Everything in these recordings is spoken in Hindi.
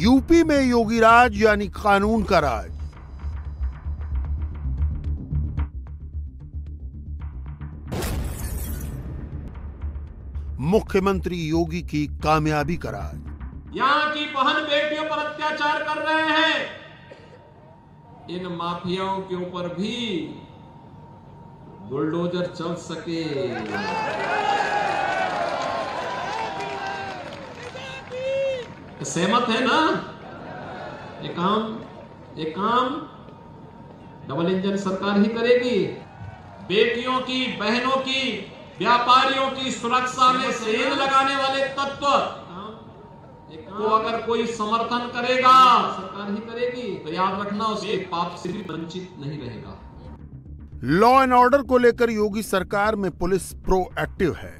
यूपी में योगी राज यानी कानून का राज। मुख्यमंत्री योगी की कामयाबी का राज। यहाँ की बहन बेटियों पर अत्याचार कर रहे हैं, इन माफियाओं के ऊपर भी बुलडोजर चल सके। सहमत है ना? ये काम डबल इंजन सरकार ही करेगी। बेटियों की, बहनों की, व्यापारियों की सुरक्षा में सेंध लगाने वाले तत्व को अगर कोई समर्थन करेगा, सरकार ही करेगी, तो याद रखना उसके पाप से भी वंचित नहीं रहेगा। लॉ एंड ऑर्डर को लेकर योगी सरकार में पुलिस प्रोएक्टिव है।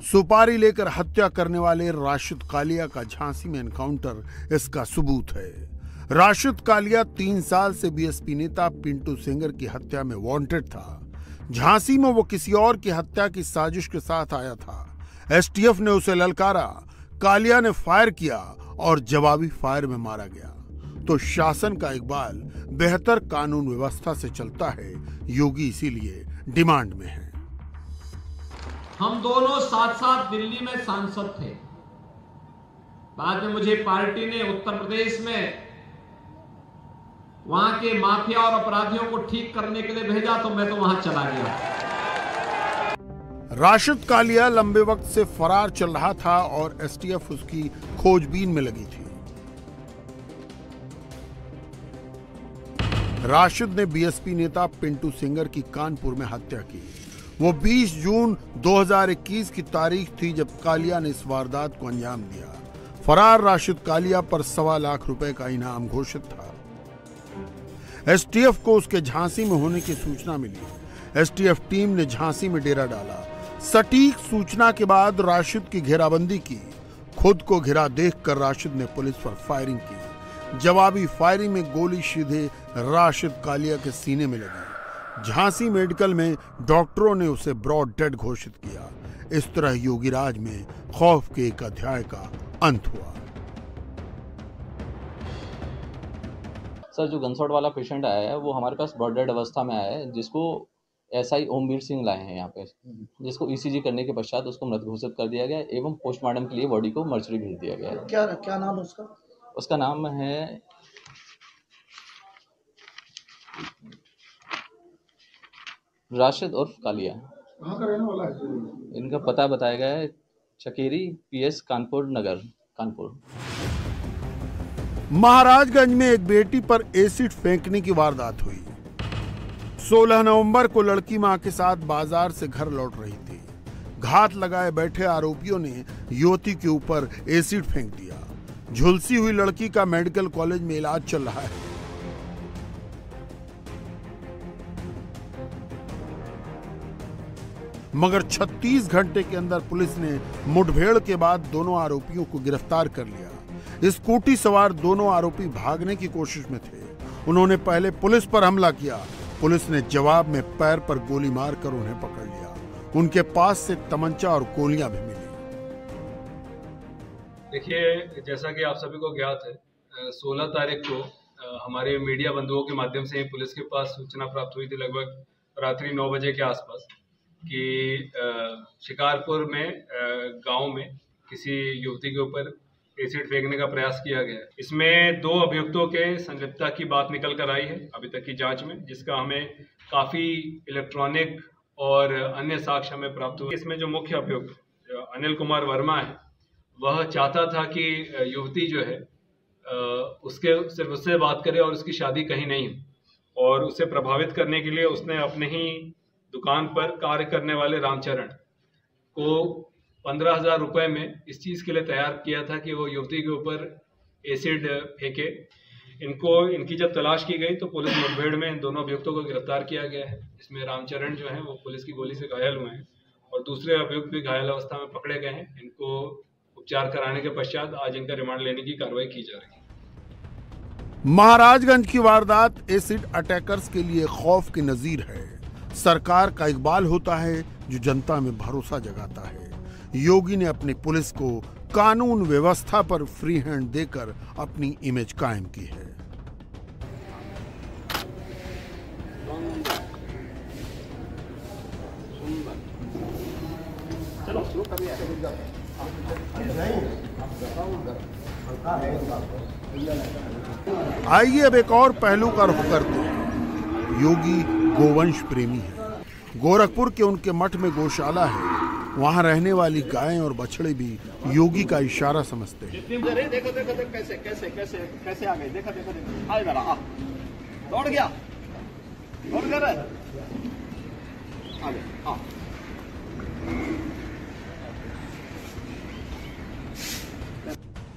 सुपारी लेकर हत्या करने वाले राशिद कालिया का झांसी में एनकाउंटर इसका सबूत है। राशिद कालिया 3 साल से बीएसपी नेता पिंटू सेंगर की हत्या में वांटेड था। झांसी में वो किसी और की हत्या की साजिश के साथ आया था। एसटीएफ ने उसे ललकारा, कालिया ने फायर किया और जवाबी फायर में मारा गया। तो शासन का इकबाल बेहतर कानून व्यवस्था से चलता है। योगी इसीलिए डिमांड में है। हम दोनों साथ साथ दिल्ली में सांसद थे। बाद में मुझे पार्टी ने उत्तर प्रदेश में वहां के माफिया और अपराधियों को ठीक करने के लिए भेजा, तो मैं तो वहां चला गया। राशिद कालिया लंबे वक्त से फरार चल रहा था और एसटीएफ उसकी खोजबीन में लगी थी। राशिद ने बीएसपी नेता पिंटू सेंगर की कानपुर में हत्या की। वो 20 जून 2021 की तारीख थी जब कालिया ने इस वारदात को अंजाम दिया। फरार राशिद कालिया पर 1.25 लाख रुपए का इनाम घोषित था। एसटीएफ को उसके झांसी में होने की सूचना मिली। एसटीएफ टीम ने झांसी में डेरा डाला। सटीक सूचना के बाद राशिद की घेराबंदी की। खुद को घिरा देखकर राशिद ने पुलिस पर फायरिंग की। जवाबी फायरिंग में गोली सीधे राशिद कालिया के सीने में लगी। झांसी मेडिकल में डॉक्टरों ने उसे ब्रॉड डेड घोषित किया। इस तरह योगी राज में खौफ के एक अध्याय का अंत हुआ। सर, जो गनशॉट वाला पेशेंट आया है वो हमारे पास ब्रॉड डेड अवस्था में आया है, जिसको एसआई ओमवीर सिंह लाए हैं यहाँ पे, जिसको ईसीजी करने के पश्चात उसको मृत घोषित कर दिया गया एवं पोस्टमार्टम के लिए बॉडी को मर्चरी भेज दिया गया है। क्या नाम है उसका? उसका नाम है राशिद उर्फ कालिया। कहाँ का रहने वाला है? इनका पता बताया गया है चकेरी पीएस कानपुर नगर, कानपुर। महाराजगंज में एक बेटी पर एसिड फेंकने की वारदात हुई। 16 नवंबर को लड़की मां के साथ बाजार से घर लौट रही थी। घात लगाए बैठे आरोपियों ने युवती के ऊपर एसिड फेंक दिया। झुलसी हुई लड़की का मेडिकल कॉलेज में इलाज चल रहा है। मगर 36 घंटे के अंदर पुलिस ने मुठभेड़ के बाद दोनों आरोपियों को गिरफ्तार कर लिया। स्कूटी सवार दोनों आरोपी भागने की कोशिश में थे। उन्होंने पहले पुलिस पर हमला किया। पुलिस ने जवाब में पैर पर गोली मारकर उन्हें पकड़ लिया। उनके पास से तमंचा और गोलियां भी मिली। देखिए, जैसा कि आप सभी को ज्ञात है, 16 तारीख को हमारे मीडिया बंधुओं के माध्यम से पुलिस के पास सूचना प्राप्त हुई थी, लगभग रात्रि 9 बजे के आसपास, कि शिकारपुर में गांव में किसी युवती के ऊपर एसिड फेंकने का प्रयास किया गया। इसमें 2 अभियुक्तों के संलिप्तता की बात निकल कर आई है अभी तक की जांच में, जिसका हमें काफ़ी इलेक्ट्रॉनिक और अन्य साक्ष्य हमें प्राप्त हुए। इसमें जो मुख्य अभियुक्त अनिल कुमार वर्मा है, वह चाहता था कि युवती जो है सिर्फ उससे बात करे और उसकी शादी कहीं नहीं हो, और उसे प्रभावित करने के लिए उसने अपने ही दुकान पर कार्य करने वाले रामचरण को 15,000 रुपए में इस चीज़ के लिए तैयार किया था कि वो युवती के ऊपर एसिड फेंके। इनकी जब तलाश की गई तो पुलिस मुठभेड़ में इन दोनों अभियुक्तों को गिरफ्तार किया गया है। इसमें रामचरण जो है वो पुलिस की गोली से घायल हुए हैं और दूसरे अभियुक्त भी घायल अवस्था में पकड़े गए हैं। इनको उपचार कराने के पश्चात आज इनका रिमांड लेने की कार्रवाई की जा रही है। महाराजगंज की वारदात एसिड अटैकर्स के लिए खौफ की नजीर है। सरकार का इकबाल होता है जो जनता में भरोसा जगाता है। योगी ने अपनी पुलिस को कानून व्यवस्था पर फ्री हैंड देकर अपनी इमेज कायम की है। आइए अब एक और पहलू का रुख करते हैं। योगी गोवंश प्रेमी है। गोरखपुर के उनके मठ में गौशाला है। वहां रहने वाली गायें और बछड़े भी योगी का इशारा समझते हैं। देखो कैसे कैसे कैसे कैसे आ गए, देखो देखो देखो, आ इधर आ, दौड़ गया, दौड़ कर आ गए, आ।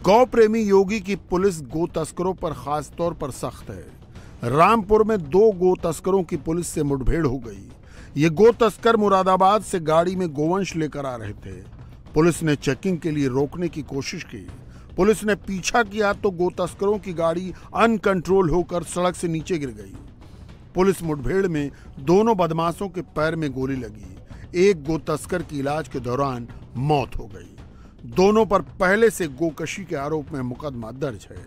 गौ प्रेमी योगी की पुलिस गो तस्करों पर खास तौर पर सख्त है। रामपुर में 2 गो तस्करों की पुलिस से मुठभेड़ हो गई। ये गो तस्कर मुरादाबाद से गाड़ी में गोवंश लेकर आ रहे थे। पुलिस ने चेकिंग के लिए रोकने की कोशिश की। पुलिस ने पीछा किया तो गो तस्करों की गाड़ी अनकंट्रोल होकर सड़क से नीचे गिर गई। पुलिस मुठभेड़ में दोनों बदमाशों के पैर में गोली लगी। एक गो तस्कर की इलाज के दौरान मौत हो गई। दोनों पर पहले से गोकशी के आरोप में मुकदमा दर्ज है।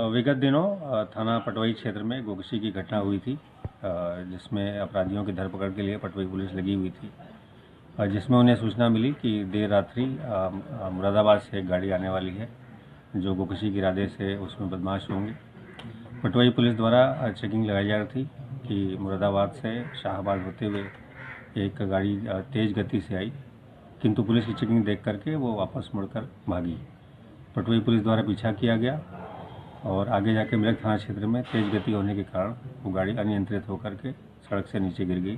विगत दिनों थाना पटवाई क्षेत्र में गोकशी की घटना हुई थी, जिसमें अपराधियों की धरपकड़ के लिए पटवाई पुलिस लगी हुई थी, जिसमें उन्हें सूचना मिली कि देर रात्रि मुरादाबाद से एक गाड़ी आने वाली है जो गोकशी के इरादे से उसमें बदमाश होंगे। पटवाई पुलिस द्वारा चेकिंग लगाई जा रही थी कि मुरादाबाद से शाहबाद होते हुए एक गाड़ी तेज़ गति से आई, किंतु पुलिस की चेकिंग देख करके वो वापस मुड़कर भागी। पटवाई पुलिस द्वारा पीछा किया गया और आगे जाके मिलक थाना क्षेत्र में तेज गति होने के कारण वो गाड़ी अनियंत्रित होकर के सड़क से नीचे गिर गई।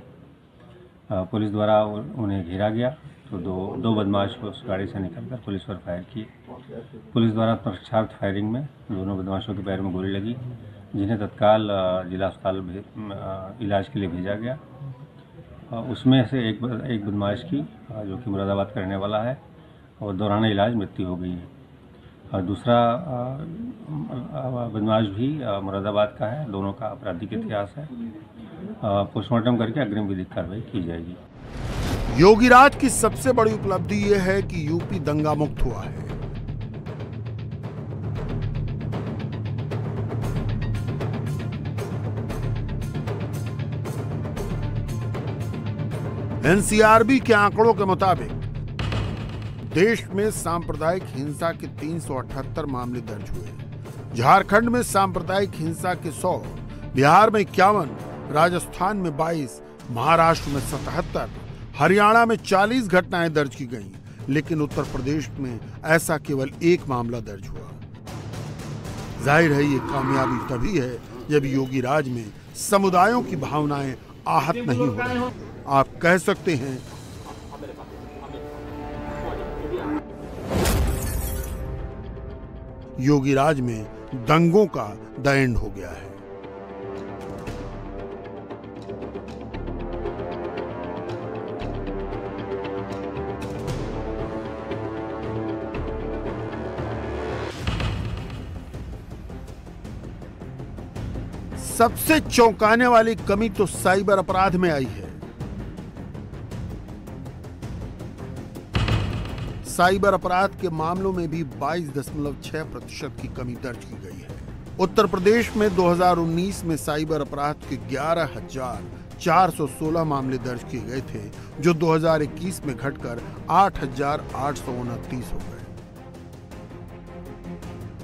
पुलिस द्वारा उन्हें घेरा गया तो दो बदमाश उस गाड़ी से निकलकर पुलिस पर फायर किए। पुलिस द्वारा तत्क्षणात फायरिंग में दोनों बदमाशों के पैर में गोली लगी, जिन्हें तत्काल जिला अस्पताल इलाज के लिए भेजा गया। उसमें से एक बदमाश की, जो कि मुरादाबाद का रहने वाला है, और दौरान इलाज मृत्यु हो गई है। दूसरा बदमाश भी मुरादाबाद का है। दोनों का आपराधिक इतिहास है। पोस्टमार्टम करके अग्रिम विधिक कार्रवाई की जाएगी। योगी राज की सबसे बड़ी उपलब्धि यह है कि यूपी दंगा मुक्त हुआ है। एनसीआरबी के आंकड़ों के मुताबिक देश में सांप्रदायिक हिंसा के 378 मामले दर्ज हुए। झारखंड में सांप्रदायिक हिंसा के 100, बिहार में 51, राजस्थान में 22, महाराष्ट्र में 77, हरियाणा में 40 घटनाएं दर्ज की गईं, लेकिन उत्तर प्रदेश में ऐसा केवल 1 मामला दर्ज हुआ। जाहिर है ये कामयाबी तभी है जब योगी राज में समुदायों की भावनाएं आहत नहीं हो रही। आप कह सकते हैं योगी राज में दंगों का द एंड हो गया है। सबसे चौंकाने वाली कमी तो साइबर अपराध में आई है। साइबर अपराध के मामलों में भी 22.6% की कमी दर्ज की गई है। उत्तर प्रदेश में 2019 में साइबर अपराध के 11,416 मामले दर्ज किए गए थे, जो 2021 में घटकर 8,829 हो गए।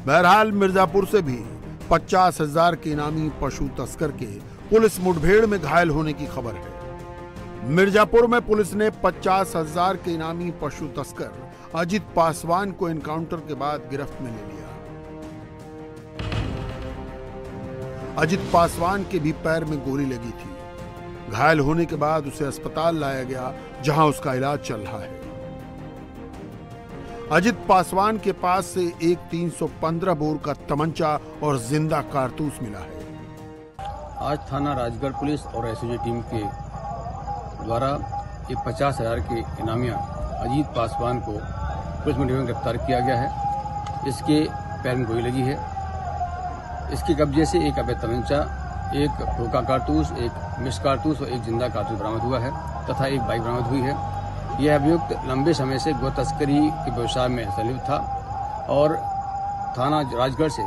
बहरहाल मिर्जापुर से भी 50,000 के इनामी पशु तस्कर के पुलिस मुठभेड़ में घायल होने की खबर है। मिर्जापुर में पुलिस ने 50,000 के इनामी पशु तस्कर अजित पासवान को एनकाउंटर के बाद गिरफ्त में ले लिया। अजित पासवान के भी पैर में गोली लगी थी। घायल होने के बाद उसे अस्पताल लाया गया, जहां उसका इलाज चल रहा है। अजित पासवान के पास से एक 315 बोर का तमंचा और जिंदा कारतूस मिला है। आज थाना राजगढ़ पुलिस और एसओजी टीम के द्वारा एक 50,000 के इनामिया अजीत पासवान को पुलिस मुठभेड़ में गिरफ्तार किया गया है। इसके पैर में गोली लगी है। इसके कब्जे से एक अवैध तमंचा, एक ठोका कारतूस, एक मिस कारतूस और एक जिंदा कारतूस बरामद हुआ है तथा एक बाइक बरामद हुई है। यह अभियुक्त लंबे समय से गो तस्करी के व्यवसाय में संलिप्त था और थाना राजगढ़ से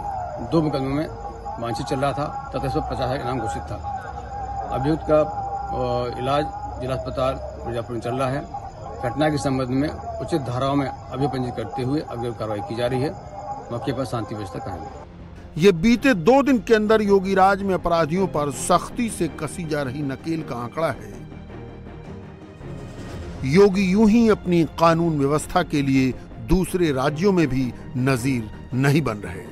2 मुकदमों में वांछित चल रहा था तथा इस पर 50,000 इनाम घोषित था। अभियुक्त का इलाज जिला अस्पताल मिर्जापुर में चल रहा है। घटना के संबंध में उचित धाराओं में अभिपंजीत करते हुए अग्रिम कार्रवाई की जा रही है। मौके पर शांति व्यवस्था कायम है। ये बीते 2 दिन के अंदर योगी राज में अपराधियों पर सख्ती से कसी जा रही नकेल का आंकड़ा है। योगी यूं ही अपनी कानून व्यवस्था के लिए दूसरे राज्यों में भी नजीर नहीं बन रहे।